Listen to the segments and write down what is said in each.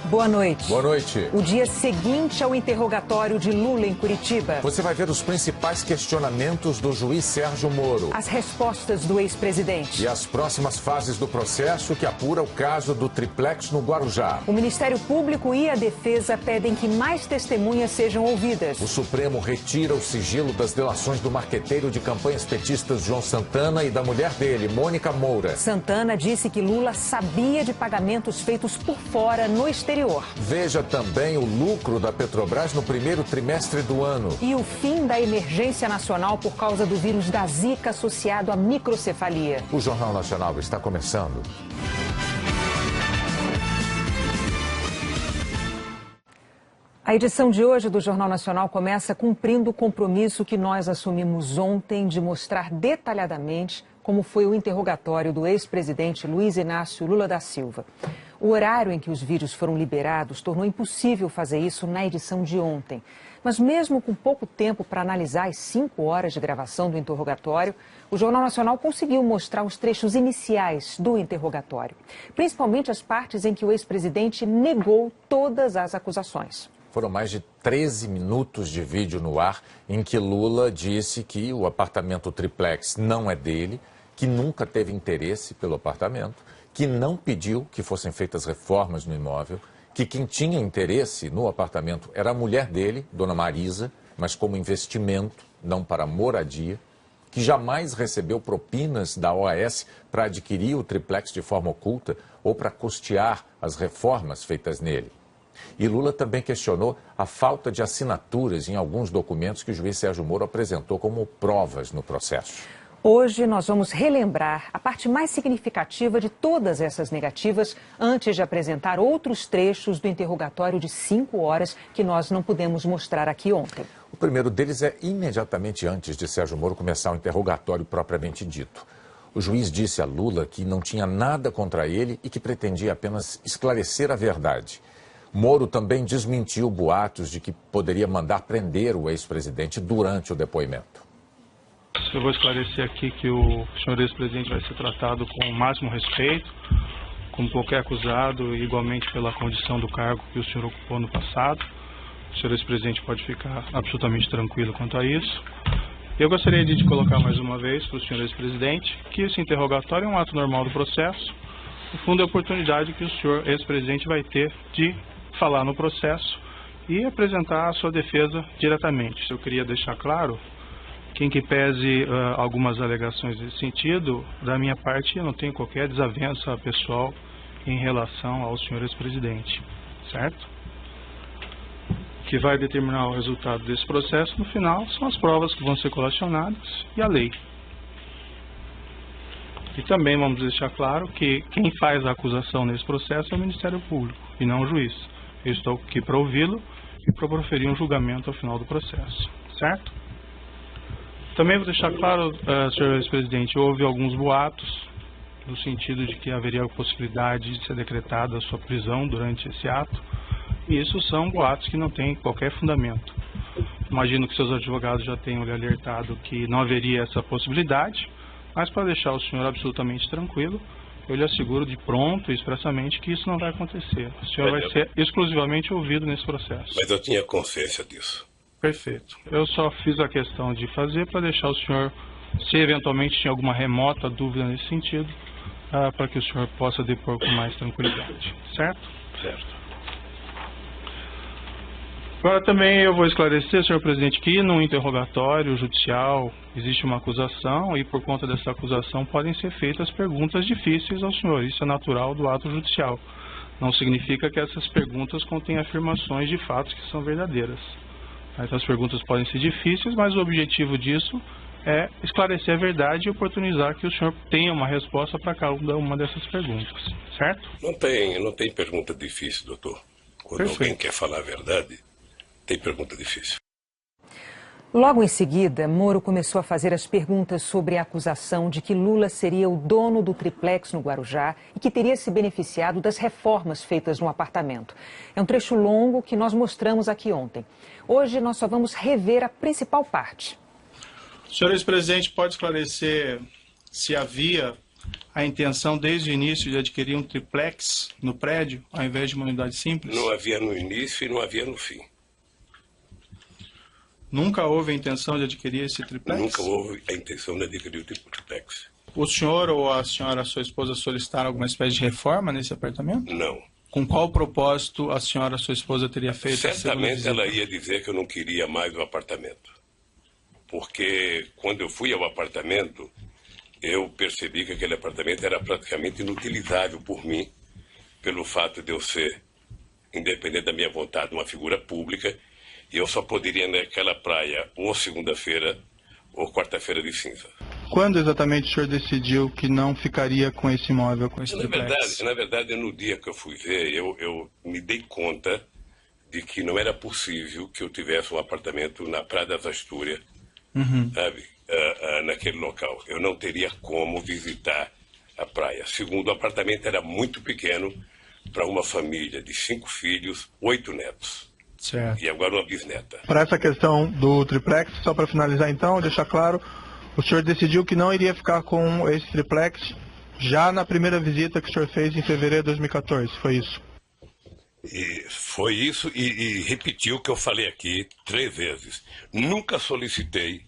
Boa noite. Boa noite. O dia seguinte ao interrogatório de Lula em Curitiba. Você vai ver os principais questionamentos do juiz Sérgio Moro. As respostas do ex-presidente. E as próximas fases do processo que apura o caso do triplex no Guarujá. O Ministério Público e a defesa pedem que mais testemunhas sejam ouvidas. O Supremo retira o sigilo das delações do marqueteiro de campanhas petistas João Santana e da mulher dele, Mônica Moura. Santana disse que Lula sabia de pagamentos feitos por fora no exterior. Veja também o lucro da Petrobras no primeiro trimestre do ano. E o fim da emergência nacional por causa do vírus da Zika associado à microcefalia. O Jornal Nacional está começando. A edição de hoje do Jornal Nacional começa cumprindo o compromisso que nós assumimos ontem de mostrar detalhadamente como foi o interrogatório do ex-presidente Luiz Inácio Lula da Silva. O horário em que os vídeos foram liberados tornou impossível fazer isso na edição de ontem. Mas mesmo com pouco tempo para analisar as 5 horas de gravação do interrogatório, o Jornal Nacional conseguiu mostrar os trechos iniciais do interrogatório, principalmente as partes em que o ex-presidente negou todas as acusações. Foram mais de 13 minutos de vídeo no ar em que Lula disse que o apartamento triplex não é dele, que nunca teve interesse pelo apartamento, que não pediu que fossem feitas reformas no imóvel, que quem tinha interesse no apartamento era a mulher dele, Dona Marisa, mas como investimento, não para moradia, que jamais recebeu propinas da OAS para adquirir o triplex de forma oculta ou para custear as reformas feitas nele. E Lula também questionou a falta de assinaturas em alguns documentos que o juiz Sérgio Moro apresentou como provas no processo. Hoje nós vamos relembrar a parte mais significativa de todas essas negativas antes de apresentar outros trechos do interrogatório de 5 horas que nós não pudemos mostrar aqui ontem. O primeiro deles é imediatamente antes de Sérgio Moro começar o interrogatório propriamente dito. O juiz disse a Lula que não tinha nada contra ele e que pretendia apenas esclarecer a verdade. Moro também desmentiu boatos de que poderia mandar prender o ex-presidente durante o depoimento. Eu vou esclarecer aqui que o senhor ex-presidente vai ser tratado com o máximo respeito, como qualquer acusado, igualmente pela condição do cargo que o senhor ocupou no passado. O senhor ex-presidente pode ficar absolutamente tranquilo quanto a isso. Eu gostaria de colocar mais uma vez para o senhor ex-presidente que esse interrogatório é um ato normal do processo. No fundo, é a oportunidade que o senhor ex-presidente vai ter de falar no processo e apresentar a sua defesa diretamente. Eu queria deixar claro que, em que pese algumas alegações nesse sentido, da minha parte eu não tenho qualquer desavença pessoal em relação ao senhor ex-presidente, certo? O que vai determinar o resultado desse processo no final são as provas que vão ser colacionadas e a lei. E também vamos deixar claro que quem faz a acusação nesse processo é o Ministério Público e não o juiz. Eu estou aqui para ouvi-lo e para proferir um julgamento ao final do processo, certo? Também vou deixar claro, senhor ex-presidente, houve alguns boatos no sentido de que haveria a possibilidade de ser decretada a sua prisão durante esse ato, e isso são boatos que não têm qualquer fundamento. Imagino que seus advogados já tenham lhe alertado que não haveria essa possibilidade, mas para deixar o senhor absolutamente tranquilo, eu lhe asseguro de pronto e expressamente que isso não vai acontecer. O senhor vai ser exclusivamente ouvido nesse processo. Mas eu tinha consciência disso. Perfeito. Eu só fiz a questão de fazer para deixar o senhor, se eventualmente tinha alguma remota dúvida nesse sentido, para que o senhor possa depor com mais tranquilidade. Certo? Certo. Agora também eu vou esclarecer, senhor presidente, que no interrogatório judicial existe uma acusação e por conta dessa acusação podem ser feitas perguntas difíceis ao senhor. Isso é natural do ato judicial. Não significa que essas perguntas contêm afirmações de fatos que são verdadeiras. Essas perguntas podem ser difíceis, mas o objetivo disso é esclarecer a verdade e oportunizar que o senhor tenha uma resposta para cada uma dessas perguntas, certo? Não tem pergunta difícil, doutor. Quando Perfeito. Alguém quer falar a verdade, tem pergunta difícil. Logo em seguida, Moro começou a fazer as perguntas sobre a acusação de que Lula seria o dono do triplex no Guarujá e que teria se beneficiado das reformas feitas no apartamento. É um trecho longo que nós mostramos aqui ontem. Hoje nós só vamos rever a principal parte. O senhor ex-presidente pode esclarecer se havia a intenção desde o início de adquirir um triplex no prédio, ao invés de uma unidade simples? Não havia no início e não havia no fim. Nunca houve a intenção de adquirir esse triplex? Nunca houve a intenção de adquirir o triplex. O senhor ou a senhora, sua esposa, solicitaram alguma espécie de reforma nesse apartamento? Não. Com qual propósito a senhora, sua esposa, teria feito a segunda Certamente visita? ela ia dizer que eu não queria mais o apartamento. Porque quando eu fui ao apartamento, eu percebi que aquele apartamento era praticamente inutilizável por mim, pelo fato de eu ser, independente da minha vontade, uma figura pública, e eu só poderia ir naquela praia ou segunda-feira ou quarta-feira de cinza. Quando exatamente o senhor decidiu que não ficaria com esse imóvel, com esse triplex? Na verdade, no dia que eu fui ver, eu me dei conta de que não era possível que eu tivesse um apartamento na Praia das Astúrias, sabe, naquele local. Eu não teria como visitar a praia. Segundo, o apartamento era muito pequeno para uma família de 5 filhos, 8 netos. Certo. E agora uma bisneta. Para essa questão do triplex, só para finalizar então, deixar claro, o senhor decidiu que não iria ficar com esse triplex já na primeira visita que o senhor fez em fevereiro de 2014, foi isso? E foi isso e repetiu o que eu falei aqui 3 vezes. Nunca solicitei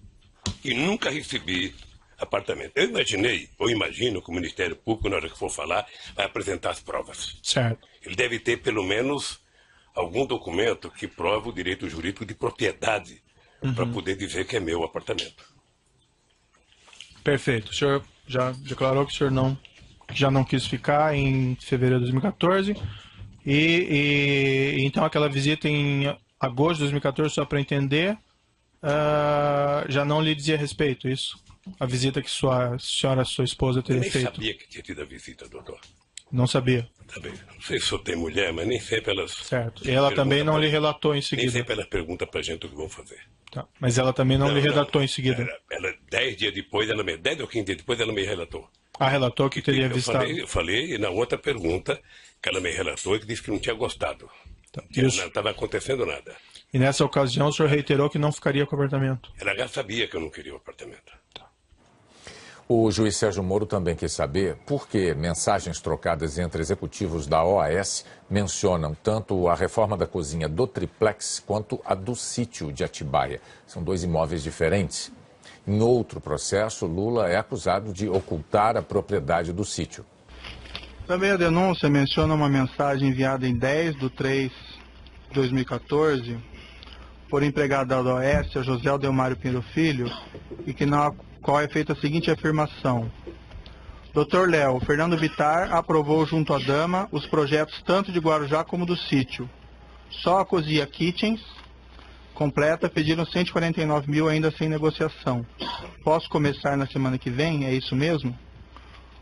e nunca recebi apartamento. Eu imagino que o Ministério Público, na hora que for falar, vai apresentar as provas. Certo. Ele deve ter pelo menos algum documento que prova o direito jurídico de propriedade para poder dizer que é meu apartamento. Perfeito. O senhor já declarou que o senhor já não quis ficar em fevereiro de 2014 e então aquela visita em agosto de 2014, só para entender, já não lhe dizia respeito, isso? A visita que sua esposa teria feito? Eu nem sabia que tinha tido a visita, doutor. Não sabia? Também. Não sei se eu tenho mulher, mas nem sempre elas... Certo. E ela também não lhe relatou em seguida? Nem sempre elas perguntam pra gente o que vão fazer. Tá. Mas ela também não lhe relatou em seguida? Ela 10 dias depois, 10 ou 15 dias depois, ela me relatou. Ah, relatou que teria visitado? Eu falei, e na outra pergunta, que ela me relatou, que disse que não tinha gostado. Tá. Não estava acontecendo nada. E nessa ocasião o senhor reiterou que não ficaria com o apartamento? Ela já sabia que eu não queria o apartamento. O juiz Sérgio Moro também quis saber por que mensagens trocadas entre executivos da OAS mencionam tanto a reforma da cozinha do triplex quanto a do sítio de Atibaia. São 2 imóveis diferentes. Em outro processo, Lula é acusado de ocultar a propriedade do sítio. Também a denúncia menciona uma mensagem enviada em 10/3/2014 por empregado da OAS, José Aldelmário Pinheiro Filho, e que na qual é feita a seguinte afirmação. Dr. Léo, Fernando Bittar aprovou junto à dama os projetos tanto de Guarujá como do sítio. Só a cozinha Kitchens completa pediram 149 mil ainda sem negociação. Posso começar na semana que vem? É isso mesmo?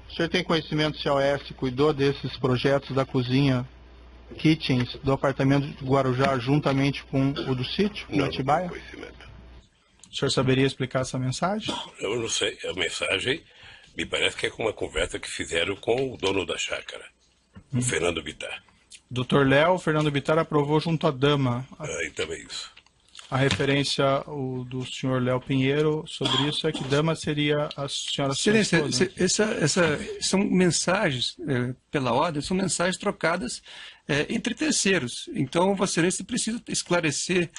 O senhor tem conhecimento se a OAS cuidou desses projetos da cozinha Kitchens do apartamento de Guarujá juntamente com o do sítio, em Atibaia? Não tenho conhecimento. O senhor saberia explicar essa mensagem? Eu não sei. A mensagem me parece que é com uma conversa que fizeram com o dono da chácara, o Fernando Bittar. Dr. Léo, Fernando Bittar aprovou junto à dama. Então é isso. A referência do senhor Léo Pinheiro sobre isso é que dama seria a senhora sua esposa. São mensagens, pela ordem, são mensagens trocadas entre terceiros. Então, Vossa Excelência precisa esclarecer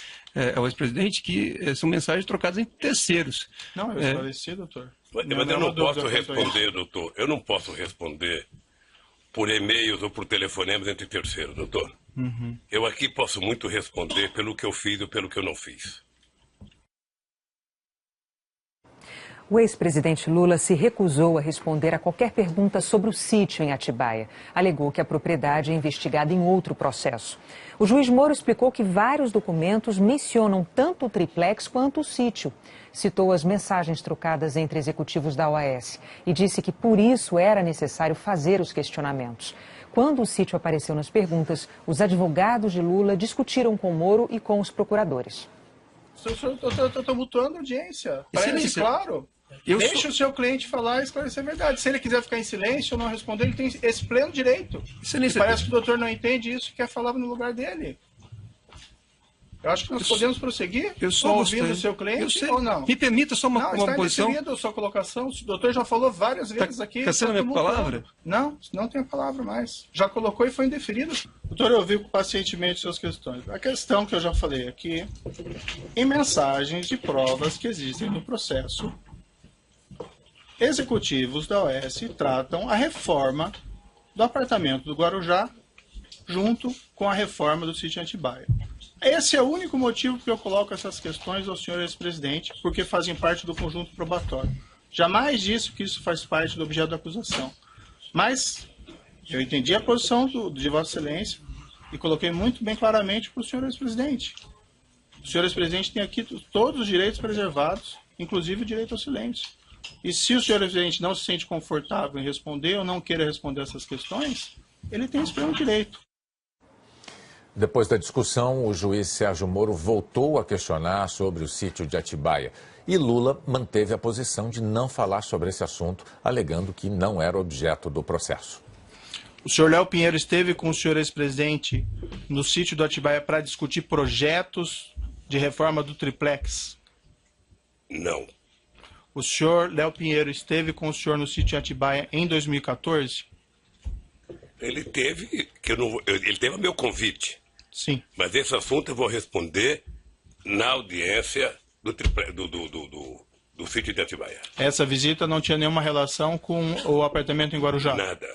ao ex-presidente que são mensagens trocadas entre terceiros. Não, eu esclareci, doutor. Mas eu não posso responder, doutor. Eu não posso responder por e-mails ou por telefonemas entre terceiros, doutor. Eu aqui posso muito responder pelo que eu fiz ou pelo que eu não fiz. O ex-presidente Lula se recusou a responder a qualquer pergunta sobre o sítio em Atibaia. Alegou que a propriedade é investigada em outro processo. O juiz Moro explicou que vários documentos mencionam tanto o triplex quanto o sítio. Citou as mensagens trocadas entre executivos da OAS e disse que por isso era necessário fazer os questionamentos. Quando o sítio apareceu nas perguntas, os advogados de Lula discutiram com Moro e com os procuradores. Estou tumultuando a audiência. Parece claro. Deixe o seu cliente falar e esclarecer a verdade. Se ele quiser ficar em silêncio ou não responder, ele tem esse pleno direito. Parece que o doutor não entende isso e quer falar no lugar dele. Eu acho que nós podemos prosseguir ouvindo o seu cliente ou não? Me permita só uma posição. Não, está indeferido a sua colocação. O doutor já falou várias vezes aqui. Está sendo a minha palavra? Não, não tem a palavra mais. Já colocou e foi indeferido. Doutor, eu ouvi pacientemente suas questões. A questão que eu já falei aqui, em mensagens de provas que existem no processo, executivos da OAS tratam a reforma do apartamento do Guarujá junto com a reforma do sítio Atibaia. Esse é o único motivo que eu coloco essas questões ao senhor ex-presidente, porque fazem parte do conjunto probatório. Jamais disse que isso faz parte do objeto da acusação. Mas eu entendi a posição de Vossa Excelência e coloquei muito bem claramente para o senhor ex-presidente. O senhor ex-presidente tem aqui todos os direitos preservados, inclusive o direito ao silêncio. E se o senhor ex-presidente não se sente confortável em responder ou não queira responder essas questões, ele tem esse pleno direito. Depois da discussão, o juiz Sérgio Moro voltou a questionar sobre o sítio de Atibaia. E Lula manteve a posição de não falar sobre esse assunto, alegando que não era objeto do processo. O senhor Léo Pinheiro esteve com o senhor ex-presidente no sítio do Atibaia para discutir projetos de reforma do triplex? Não. O senhor Léo Pinheiro esteve com o senhor no sítio de Atibaia em 2014? Ele teve a meu convite. Sim. Mas esse assunto eu vou responder na audiência do sítio de Atibaia. Essa visita não tinha nenhuma relação com o apartamento em Guarujá? Nada.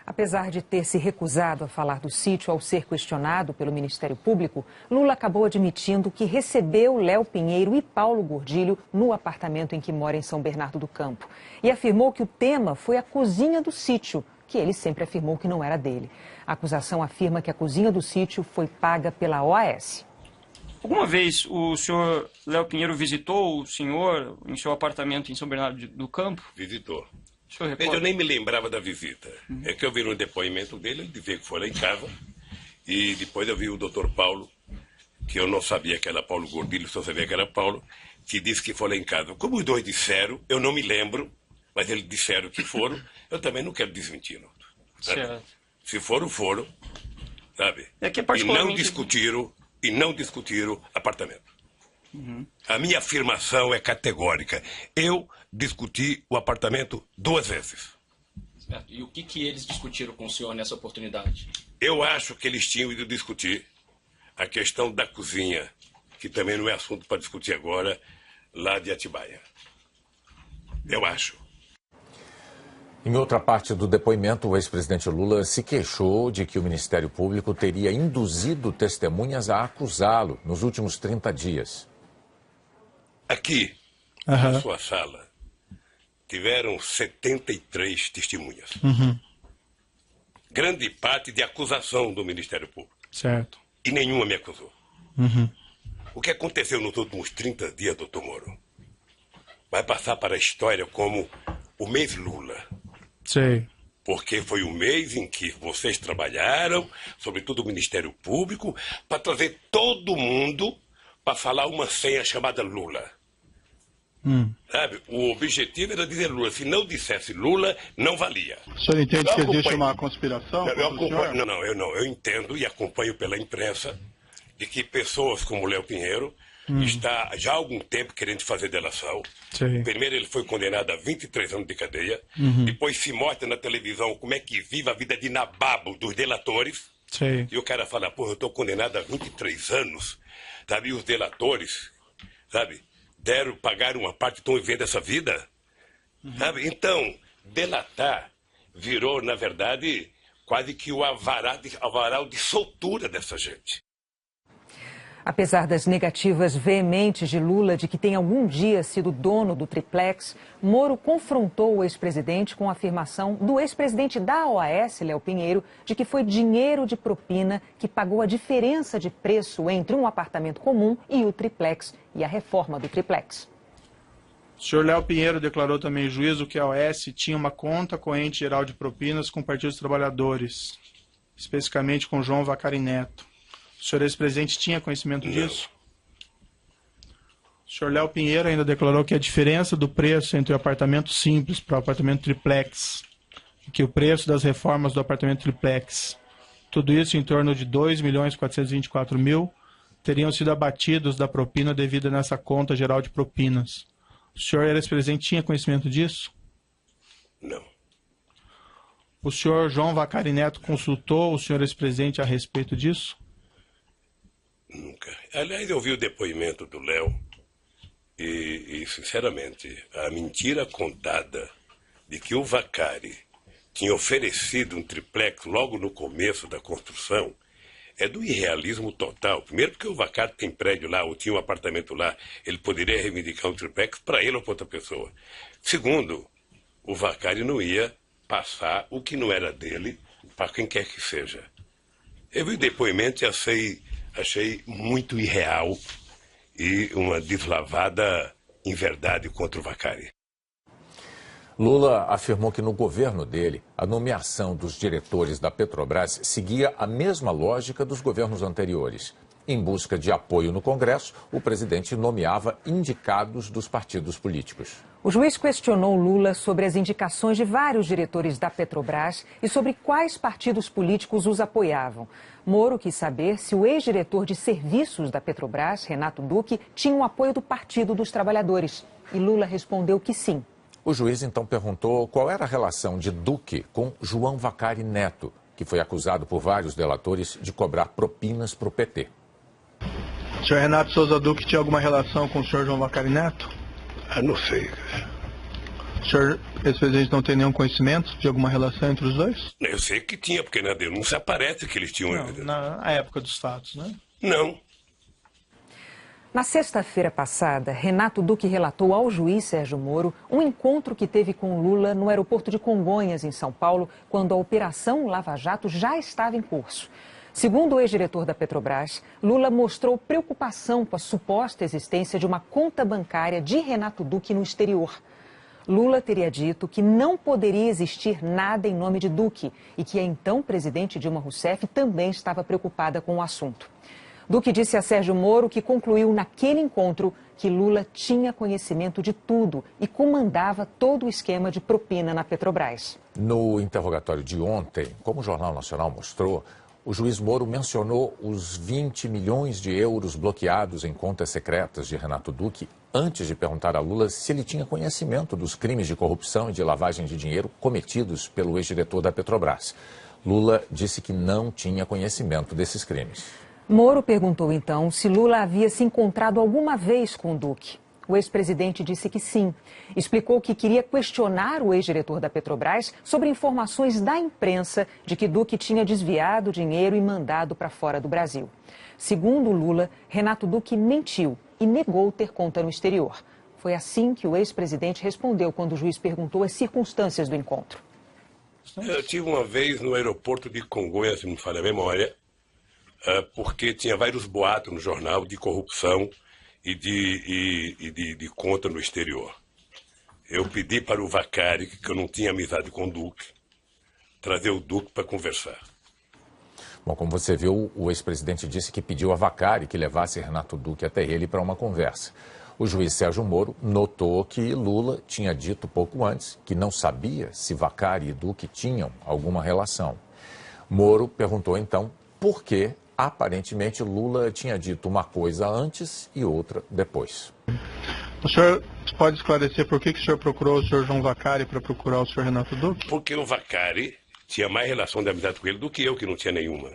Apesar de ter se recusado a falar do sítio ao ser questionado pelo Ministério Público, Lula acabou admitindo que recebeu Léo Pinheiro e Paulo Gordilho no apartamento em que mora em São Bernardo do Campo. E afirmou que o tema foi a cozinha do sítio, que ele sempre afirmou que não era dele. A acusação afirma que a cozinha do sítio foi paga pela OAS. Alguma vez o senhor Léo Pinheiro visitou o senhor em seu apartamento em São Bernardo do Campo? Visitou. O senhor Eu nem me lembrava da visita. É que eu vi no depoimento dele, ele dizia que foi lá em casa. E depois eu vi o doutor Paulo, que eu não sabia que era Paulo Gordilho, só sabia que era Paulo, que disse que foi lá em casa. Como os dois disseram, eu não me lembro, mas eles disseram que foram, eu também não quero desmentir. Não. Certo. Se foram, sabe? É que particularmente... E não discutiram apartamento. A minha afirmação é categórica. Eu discuti o apartamento 2 vezes. Certo. E o que eles discutiram com o senhor nessa oportunidade? Eu acho que eles tinham ido discutir a questão da cozinha, que também não é assunto para discutir agora, lá de Atibaia. Eu acho. Em outra parte do depoimento, o ex-presidente Lula se queixou de que o Ministério Público teria induzido testemunhas a acusá-lo nos últimos 30 dias. Aqui, na sua sala, tiveram 73 testemunhas. Grande parte de acusação do Ministério Público. Certo. E nenhuma me acusou. O que aconteceu nos últimos 30 dias, doutor Moro, vai passar para a história como o mês Lula. Sei. Porque foi o mês em que vocês trabalharam, sobretudo o Ministério Público, para trazer todo mundo para falar uma senha chamada Lula. Sabe? O objetivo era dizer Lula. Se não dissesse Lula, não valia. O senhor entende que existe uma conspiração? Eu entendo e acompanho pela imprensa de que pessoas como Léo Pinheiro está já há algum tempo querendo fazer delação. Sim. Primeiro ele foi condenado a 23 anos de cadeia. Depois se mostra na televisão como é que vive a vida de nababo dos delatores. Sim. E o cara fala, eu estou condenado a 23 anos. Sabe? E os delatores, sabe, pagaram uma parte, estão vivendo essa vida. Sabe? Então, delatar virou, na verdade, quase que o avaral de soltura dessa gente. Apesar das negativas veementes de Lula de que tem algum dia sido dono do triplex, Moro confrontou o ex-presidente com a afirmação do ex-presidente da OAS, Léo Pinheiro, de que foi dinheiro de propina que pagou a diferença de preço entre um apartamento comum e o triplex e a reforma do triplex. O senhor Léo Pinheiro declarou também em juízo que a OAS tinha uma conta corrente geral de propinas com o Partido dos Trabalhadores, especificamente com João Vacari Neto. O senhor ex-presidente tinha conhecimento disso? O senhor Léo Pinheiro ainda declarou que a diferença do preço entre o apartamento simples para o apartamento triplex, e que o preço das reformas do apartamento triplex, tudo isso em torno de R$ 2.424.000, teriam sido abatidos da propina devida nessa conta geral de propinas. O senhor, ex-presidente, tinha conhecimento disso? Não. O senhor João Vacari Neto consultou o senhor ex-presidente a respeito disso? Nunca. Aliás, eu vi o depoimento do Léo e, sinceramente, a mentira contada de que o Vacari tinha oferecido um triplex logo no começo da construção é do irrealismo total. Primeiro porque o Vacari tem prédio lá, ou tinha um apartamento lá, ele poderia reivindicar um triplex para ele ou para outra pessoa. Segundo, o Vacari não ia passar o que não era dele para quem quer que seja. Eu vi o depoimento e achei muito irreal e uma deslavada inverdade contra o Vacari. Lula afirmou que no governo dele, a nomeação dos diretores da Petrobras seguia a mesma lógica dos governos anteriores. Em busca de apoio no Congresso, o presidente nomeava indicados dos partidos políticos. O juiz questionou Lula sobre as indicações de vários diretores da Petrobras e sobre quais partidos políticos os apoiavam. Moro quis saber se o ex-diretor de serviços da Petrobras, Renato Duque, tinha o apoio do Partido dos Trabalhadores. E Lula respondeu que sim. O juiz então perguntou qual era a relação de Duque com João Vacari Neto, que foi acusado por vários delatores de cobrar propinas para o PT. O senhor Renato Souza Duque tinha alguma relação com o senhor João Vacari Neto? Não sei. O senhor, ex-presidente, não tem nenhum conhecimento de alguma relação entre os dois? Eu sei que tinha, porque na denúncia aparece que eles tinham... Não, na época dos fatos, né? Não. Na sexta-feira passada, Renato Duque relatou ao juiz Sérgio Moro um encontro que teve com Lula no aeroporto de Congonhas, em São Paulo, quando a Operação Lava Jato já estava em curso. Segundo o ex-diretor da Petrobras, Lula mostrou preocupação com a suposta existência de uma conta bancária de Renato Duque no exterior. Lula teria dito que não poderia existir nada em nome de Duque e que a então presidente Dilma Rousseff também estava preocupada com o assunto. Duque disse a Sérgio Moro que concluiu naquele encontro que Lula tinha conhecimento de tudo e comandava todo o esquema de propina na Petrobras. No interrogatório de ontem, como o Jornal Nacional mostrou, o juiz Moro mencionou os 20 milhões de euros bloqueados em contas secretas de Renato Duque antes de perguntar a Lula se ele tinha conhecimento dos crimes de corrupção e de lavagem de dinheiro cometidos pelo ex-diretor da Petrobras. Lula disse que não tinha conhecimento desses crimes. Moro perguntou então se Lula havia se encontrado alguma vez com o Duque. O ex-presidente disse que sim. Explicou que queria questionar o ex-diretor da Petrobras sobre informações da imprensa de que Duque tinha desviado dinheiro e mandado para fora do Brasil. Segundo Lula, Renato Duque mentiu e negou ter conta no exterior. Foi assim que o ex-presidente respondeu quando o juiz perguntou as circunstâncias do encontro. Eu tive uma vez no aeroporto de Congonhas, se não me falha a memória, porque tinha vários boatos no jornal de corrupção e de conta no exterior. Eu pedi para o Vacari, que eu não tinha amizade com o Duque, trazer o Duque para conversar. Bom, como você viu, o ex-presidente disse que pediu a Vacari que levasse Renato Duque até ele para uma conversa. O juiz Sérgio Moro notou que Lula tinha dito pouco antes que não sabia se Vacari e Duque tinham alguma relação. Moro perguntou então por que, aparentemente, Lula tinha dito uma coisa antes e outra depois. O senhor pode esclarecer por que o senhor procurou o senhor João Vacari para procurar o senhor Renato Duque? Porque o Vacari tinha mais relação de amizade com ele do que eu, que não tinha nenhuma.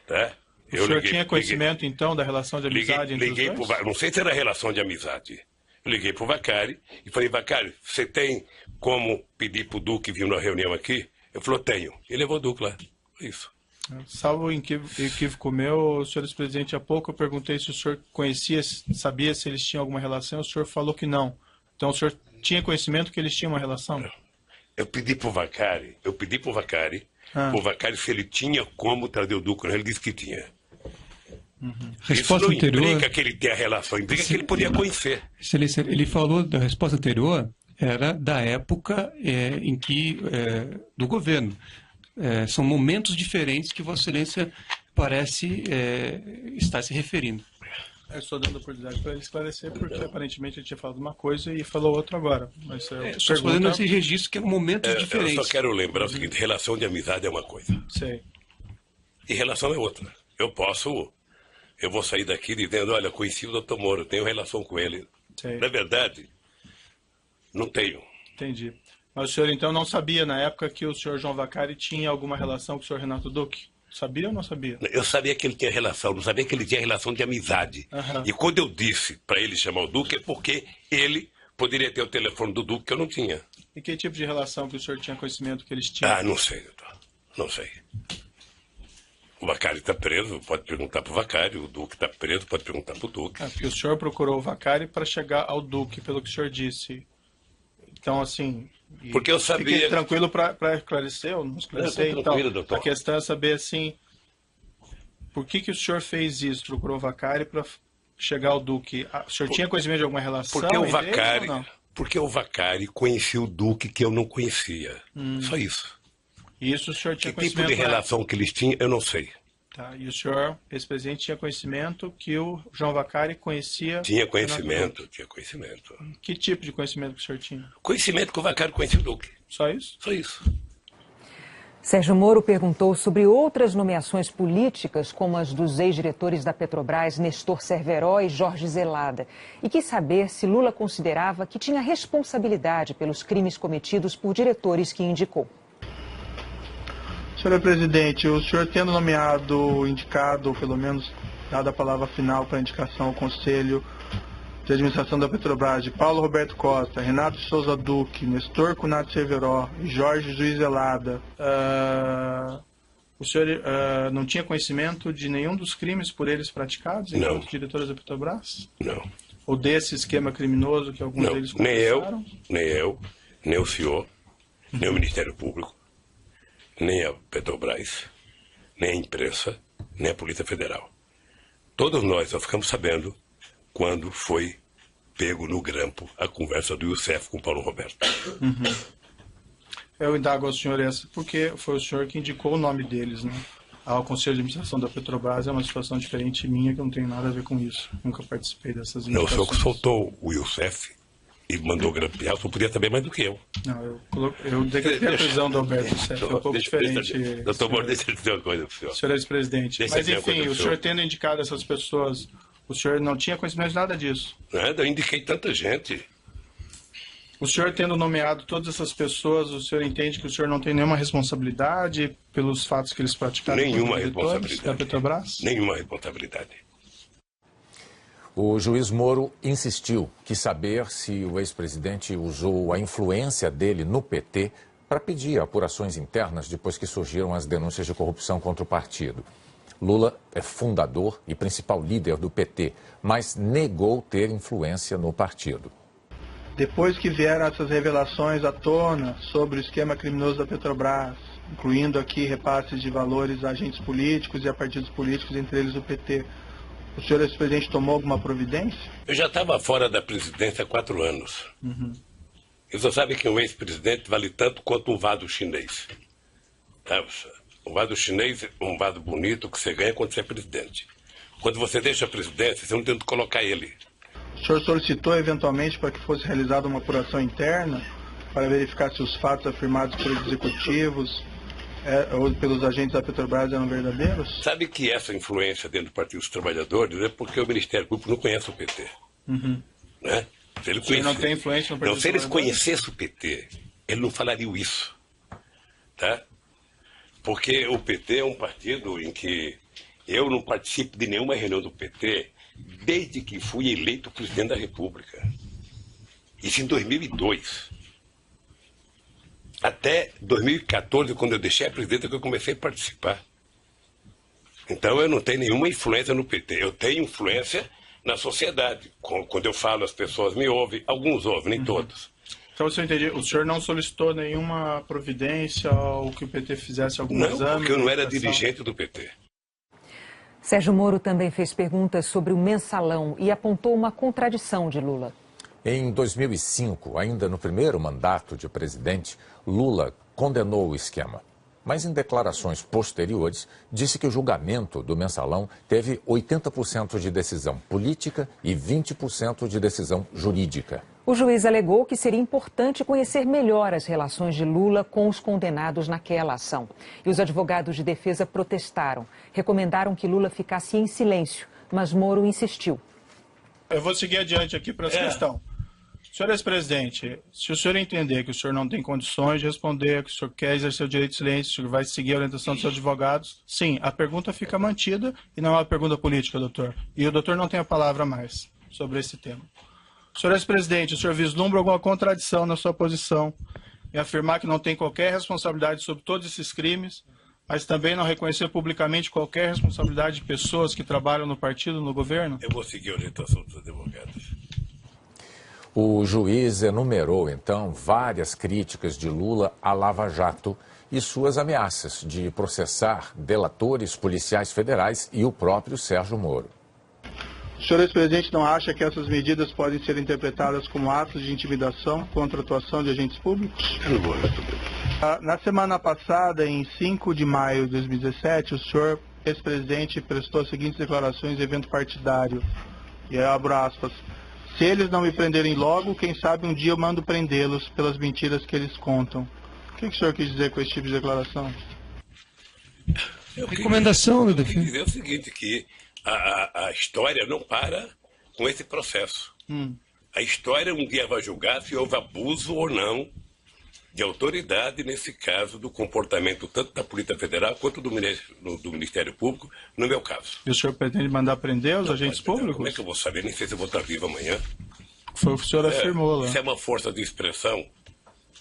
Tá? O senhor tinha conhecimento, então, da relação de amizade entre os dois? Não sei se era relação de amizade. Eu liguei para o Vacari e falei, Vacari, você tem como pedir para o Duque vir na reunião aqui? Ele falou, tenho. Ele levou o Duque lá. Foi isso. Salvo equívoco meu, senhor ex-presidente, há pouco eu perguntei se o senhor conhecia, sabia se eles tinham alguma relação, o senhor falou que não. Então o senhor tinha conhecimento que eles tinham uma relação? Eu pedi para o Vacari, o Vacari se ele tinha como trazer o Duque, ele disse que tinha. Resposta Isso não anterior, implica que ele tenha relação, implica que ele podia conhecer. Ele falou da resposta anterior, era da época em que, do governo. São momentos diferentes que Vossa Excelência parece estar se referindo. Eu estou dando oportunidade para ele esclarecer, porque aparentemente ele tinha falado uma coisa e falou outra agora. Mas só fazendo esse registro que eram momentos diferentes. Eu só quero lembrar o seguinte, relação de amizade é uma coisa. Sei. E relação é outra. Eu posso eu vou sair daqui dizendo, olha, conheci o doutor Moro, tenho relação com ele. Sei. Na verdade, não tenho. Entendi. Mas o senhor, então, não sabia, na época, que o senhor João Vacari tinha alguma relação com o senhor Renato Duque? Sabia ou não sabia? Eu sabia que ele tinha relação, não sabia que ele tinha relação de amizade. Aham. E quando eu disse para ele chamar o Duque, é porque ele poderia ter o telefone do Duque que eu não tinha. E que tipo de relação que o senhor tinha conhecimento que eles tinham? Ah, não sei, doutor. Não sei. O Vacari está preso, pode perguntar para o Vacari. O Duque está preso, pode perguntar para o Duque. Porque o senhor procurou o Vacari para chegar ao Duque, pelo que o senhor disse. Então, assim... Porque eu sabia... Fiquei tranquilo para esclarecer ou não esclarecer. Eu tô tranquilo, então, doutor. A questão é saber, assim, por que o senhor fez isso? Procurou o Vacari para chegar ao Duque? O senhor tinha conhecimento de alguma relação? Porque o Vacari conhecia o Duque que eu não conhecia. Só isso. E isso o senhor tinha Que tipo conhecimento... de relação que eles tinham, eu não sei. Tá, e o senhor, ex-presidente, tinha conhecimento que o João Vacari conhecia... Tinha conhecimento. Que tipo de conhecimento que o senhor tinha? Conhecimento que o Vacari conhecia o Duque. Só isso? Só isso. Sérgio Moro perguntou sobre outras nomeações políticas, como as dos ex-diretores da Petrobras, Nestor Cerveró e Jorge Zelada, e quis saber se Lula considerava que tinha responsabilidade pelos crimes cometidos por diretores que indicou. Senhor presidente, o senhor tendo indicado, ou pelo menos dado a palavra final para a indicação ao Conselho de Administração da Petrobras de Paulo Roberto Costa, Renato Souza Duque, Nestor Cunhato Cerveró e Jorge Juiz Zelada, o senhor não tinha conhecimento de nenhum dos crimes por eles praticados enquanto diretores da Petrobras? Não. Ou desse esquema criminoso que alguns deles confessaram? Nem o senhor, nem o Ministério Público, nem a Petrobras, nem a imprensa, nem a Polícia Federal. Todos nós só ficamos sabendo quando foi pego no grampo a conversa do Youssef com o Paulo Roberto. Eu indago ao senhor essa porque foi o senhor que indicou o nome deles, né? Ao Conselho de Administração da Petrobras é uma situação diferente minha, que eu não tenho nada a ver com isso. Nunca participei dessas indicações. Não, o senhor que soltou o Youssef e mandou grampear, o senhor podia saber mais do que eu. Não, eu decretei a prisão do Alberto Youssef, é um pouco diferente. Doutor Moro, deixa eu dizer uma coisa para o senhor. Senhor ex-presidente. Mas, enfim, o senhor tendo indicado essas pessoas, o senhor não tinha conhecimento de nada disso? Nada, eu indiquei tanta gente. O senhor tendo nomeado todas essas pessoas, o senhor entende que o senhor não tem nenhuma responsabilidade pelos fatos que eles praticaram? Nenhuma responsabilidade. Da Petrobras? Nenhuma responsabilidade. O juiz Moro insistiu, quis saber se o ex-presidente usou a influência dele no PT para pedir apurações internas depois que surgiram as denúncias de corrupção contra o partido. Lula é fundador e principal líder do PT, mas negou ter influência no partido. Depois que vieram essas revelações à tona sobre o esquema criminoso da Petrobras, incluindo aqui repasses de valores a agentes políticos e a partidos políticos, entre eles o PT, o senhor ex-presidente tomou alguma providência? Eu já estava fora da presidência há 4 anos. E você sabe que um ex-presidente vale tanto quanto um vaso chinês. Um vaso chinês é um vaso bonito que você ganha quando você é presidente. Quando você deixa a presidência, você não tem onde colocar ele. O senhor solicitou eventualmente para que fosse realizada uma apuração interna para verificar se os fatos afirmados pelos executivos ou pelos agentes da Petrobras eram verdadeiros? Sabe que essa influência dentro do Partido dos Trabalhadores é porque o Ministério Público não conhece o PT. Né? Se ele não tem influência no Partido dos Trabalhadores? Se eles conhecessem o PT, ele não falaria isso. Tá? Porque o PT é um partido em que eu não participo de nenhuma reunião do PT desde que fui eleito presidente da República. Isso em 2002. Até 2014, quando eu deixei a presidência, que eu comecei a participar. Então eu não tenho nenhuma influência no PT. Eu tenho influência na sociedade. Quando eu falo, as pessoas me ouvem. Alguns ouvem, nem todos. Então, você entende, o senhor não solicitou nenhuma providência ou que o PT fizesse algum exame? Não, porque eu não era dirigente do PT. Sérgio Moro também fez perguntas sobre o mensalão e apontou uma contradição de Lula. Em 2005, ainda no primeiro mandato de presidente, Lula condenou o esquema. Mas em declarações posteriores, disse que o julgamento do mensalão teve 80% de decisão política e 20% de decisão jurídica. O juiz alegou que seria importante conhecer melhor as relações de Lula com os condenados naquela ação. E os advogados de defesa protestaram. Recomendaram que Lula ficasse em silêncio, mas Moro insistiu. Eu vou seguir adiante aqui para essa questão. Senhor ex-presidente, se o senhor entender que o senhor não tem condições de responder, que o senhor quer exercer o direito de silêncio, o senhor vai seguir a orientação dos seus advogados, sim, a pergunta fica mantida e não é uma pergunta política, doutor. E o doutor não tem a palavra mais sobre esse tema. Senhor ex-presidente, o senhor vislumbra alguma contradição na sua posição em afirmar que não tem qualquer responsabilidade sobre todos esses crimes, mas também não reconhecer publicamente qualquer responsabilidade de pessoas que trabalham no partido, no governo? Eu vou seguir a orientação dos advogados. O juiz enumerou, então, várias críticas de Lula à Lava Jato e suas ameaças de processar delatores policiais federais e o próprio Sérgio Moro. O senhor ex-presidente não acha que essas medidas podem ser interpretadas como atos de intimidação contra a atuação de agentes públicos? Eu não vou responder. Na semana passada, em 5 de maio de 2017, o senhor ex-presidente prestou as seguintes declarações em evento partidário, e eu abro aspas: se eles não me prenderem logo, quem sabe um dia eu mando prendê-los pelas mentiras que eles contam. O que o senhor quis dizer com esse tipo de declaração? Recomendação do defesa. Eu quis dizer o seguinte, que a história não para com esse processo. A história um dia vai julgar se houve abuso ou não de autoridade, nesse caso, do comportamento tanto da Polícia Federal quanto do Ministério Público, no meu caso. E o senhor pretende mandar prender os agentes públicos? Como é que eu vou saber? Nem sei se eu vou estar vivo amanhã. Foi o que o senhor afirmou lá. Isso é uma força de expressão.